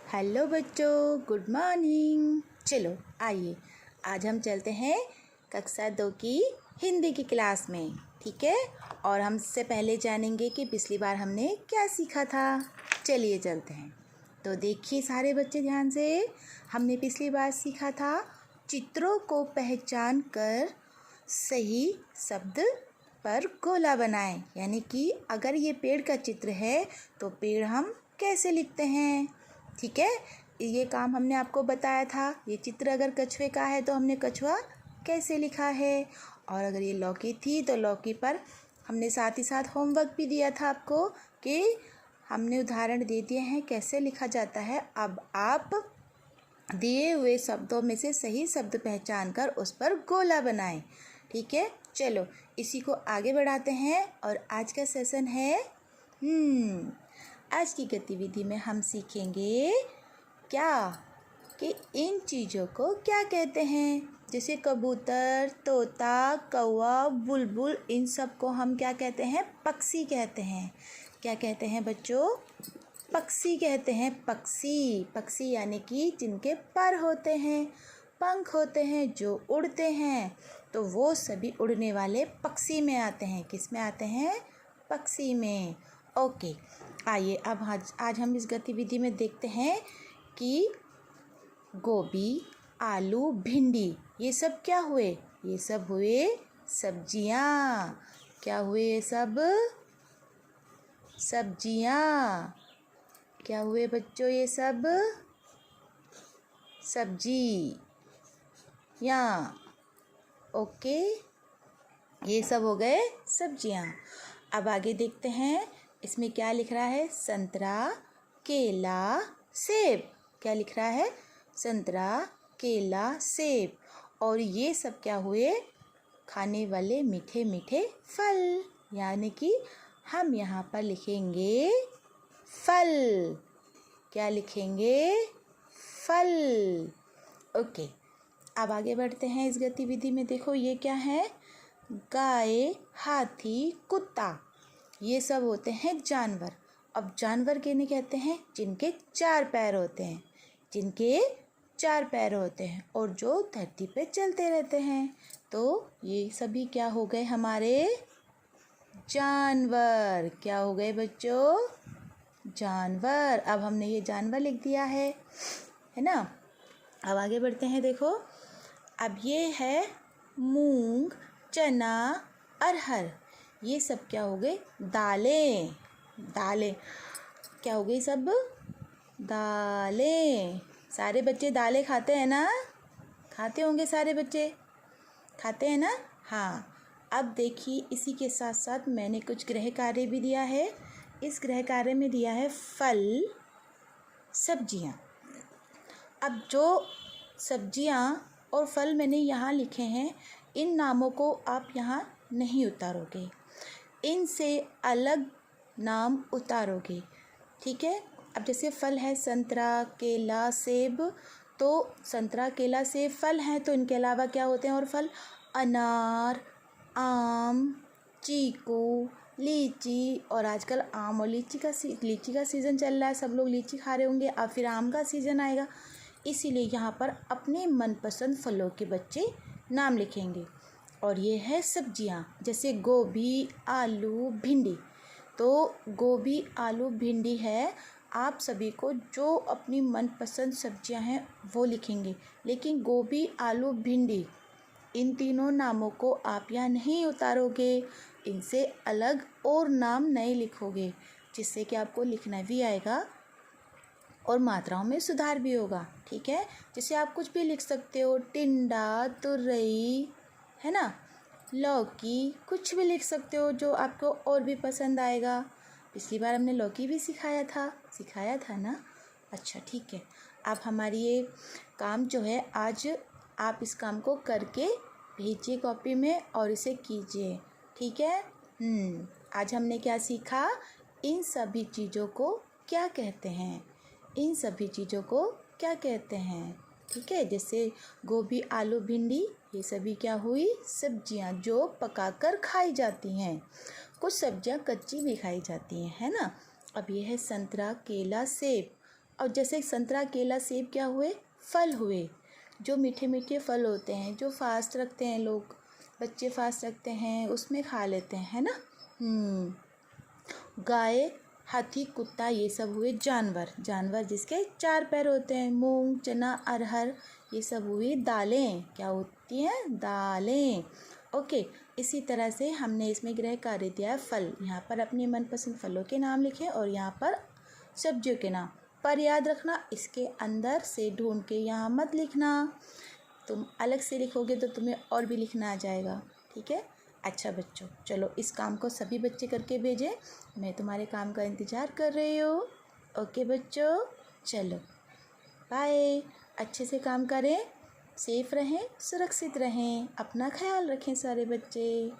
Hello बच्चों, good morning. चलो आइए, आज हम चलते हैं कक्षा 2 की हिंदी की क्लास में, ठीक है। और हम इससे पहले जानेंगे कि पिछली बार हमने क्या सीखा था। चलिए चलते हैं। तो देखिए सारे बच्चे ध्यान से, हमने पिछली बार सीखा था चित्रों को पहचान कर सही शब्द पर गोला बनाएं। यानी कि अगर ये पेड़ का चित्र है तो पेड़ हम कैसे लिखते हैं, ठीक है। ये काम हमने आपको बताया था। ये चित्र अगर कछुए का है तो हमने कछुआ कैसे लिखा है, और अगर ये लौकी थी तो लौकी पर हमने साथ ही साथ होमवर्क भी दिया था आपको कि हमने उदाहरण दे दिए हैं कैसे लिखा जाता है। अब आप दिए हुए शब्दों में से सही शब्द पहचान कर उस पर गोला बनाएं, ठीक है। चलो इसी को आगे बढ़ाते हैं। और आज का सेशन है आज की गतिविधि में हम सीखेंगे क्या कि इन चीज़ों को क्या कहते हैं। जैसे कबूतर, तोता, कौवा, बुलबुल, इन सब को हम क्या कहते हैं? पक्षी कहते हैं। क्या कहते हैं बच्चों? पक्षी कहते हैं। पक्षी, पक्षी यानी कि जिनके पर होते हैं, पंख होते हैं, जो उड़ते हैं, तो वो सभी उड़ने वाले पक्षी में आते हैं। किस में आते हैं? पक्षी में। ओके, आइए अब आज हम इस गतिविधि में देखते हैं कि गोभी, आलू, भिंडी, ये सब क्या हुए? ये सब हुए सब्जियाँ। क्या हुए ये सब? सब्जियाँ। क्या हुए बच्चों ये सब? सब्जी या ओके, ये सब हो गए सब्जियाँ। अब आगे देखते हैं इसमें क्या लिख रहा है? संतरा, केला, सेब। क्या लिख रहा है? संतरा, केला, सेब। और ये सब क्या हुए? खाने वाले मीठे मीठे फल। यानी कि हम यहाँ पर लिखेंगे फल। क्या लिखेंगे? फल। ओके, अब आगे बढ़ते हैं इस गतिविधि में। देखो ये क्या है? गाय, हाथी, कुत्ता, ये सब होते हैं जानवर। अब जानवर किन्हें कहते हैं? जिनके 4 पैर होते हैं, जिनके 4 पैर होते हैं और जो धरती पे चलते रहते हैं। तो ये सभी क्या हो गए? हमारे जानवर। क्या हो गए बच्चों? जानवर। अब हमने ये जानवर लिख दिया है ना। अब आगे बढ़ते हैं। देखो अब ये है मूंग, चना, अरहर, ये सब क्या हो गए? दालें। दालें क्या हो गई? सब दालें। सारे बच्चे दालें खाते हैं ना? खाते होंगे सारे बच्चे, खाते हैं ना? हाँ। अब देखिए इसी के साथ साथ मैंने कुछ गृह कार्य भी दिया है। इस गृह कार्य में दिया है फल, सब्जियाँ। अब जो सब्जियाँ और फल मैंने यहाँ लिखे हैं, इन नामों को आप यहाँ नहीं उतारोगे, इनसे अलग नाम उतारोगे, ठीक है। अब जैसे फल है संतरा, केला, सेब, तो संतरा, केला, सेब फल हैं, तो इनके अलावा क्या होते हैं और फल? अनार, आम, चीकू, लीची। और आजकल आम और लीची का सीज़न चल रहा है, सब लोग लीची खा रहे होंगे, अब फिर आम का सीज़न आएगा। इसीलिए यहाँ पर अपने मनपसंद फलों के बच्चे नाम लिखेंगे। और ये है सब्जियाँ, जैसे गोभी, आलू, भिंडी। तो गोभी, आलू, भिंडी है। आप सभी को जो अपनी मनपसंद सब्जियाँ हैं वो लिखेंगे, लेकिन गोभी, आलू, भिंडी, इन तीनों नामों को आप यहाँ नहीं उतारोगे, इनसे अलग और नाम नहीं लिखोगे, जिससे कि आपको लिखना भी आएगा और मात्राओं में सुधार भी होगा, ठीक है। जैसे आप कुछ भी लिख सकते हो, टिंडा, तुरई, है ना, लौकी, कुछ भी लिख सकते हो जो आपको और भी पसंद आएगा। पिछली बार हमने लौकी भी सिखाया था ना। अच्छा ठीक है। अब हमारी ये काम जो है, आज आप इस काम को करके भेजिए कॉपी में और इसे कीजिए, ठीक है। आज हमने क्या सीखा? इन सभी चीज़ों को क्या कहते हैं? इन सभी चीज़ों को क्या कहते हैं, ठीक है। जैसे गोभी, आलू, भिंडी, ये सभी क्या हुई? सब्जियां जो पकाकर खाई जाती हैं। कुछ सब्जियां कच्ची भी खाई जाती हैं, है ना। अब ये है संतरा, केला, सेब, और जैसे संतरा केला सेब क्या हुए, फल हुए, जो मीठे मीठे फल होते हैं, जो फास्ट रखते हैं लोग, बच्चे फास्ट रखते हैं उसमें खा लेते हैं, है ना। गाय, हाथी, कुत्ता, ये सब हुए जानवर। जानवर जिसके 4 पैर होते हैं। मूंग, चना, अरहर, ये सब हुई दालें। क्या होती हैं, दालें। ओके, इसी तरह से हमने इसमें गृह कार्य दिया है फल। यहाँ पर अपने मनपसंद फलों के नाम लिखें और यहाँ पर सब्जियों के नाम। पर याद रखना, इसके अंदर से ढूंढ के यहाँ मत लिखना, तुम अलग से लिखोगे तो तुम्हें और भी लिखना आ जाएगा, ठीक है। अच्छा बच्चों, चलो इस काम को सभी बच्चे करके भेजें, मैं तुम्हारे काम का इंतज़ार कर रही हूँ। ओके बच्चों, चलो बाय। अच्छे से काम करें, सेफ रहें, सुरक्षित रहें, अपना ख्याल रखें सारे बच्चे।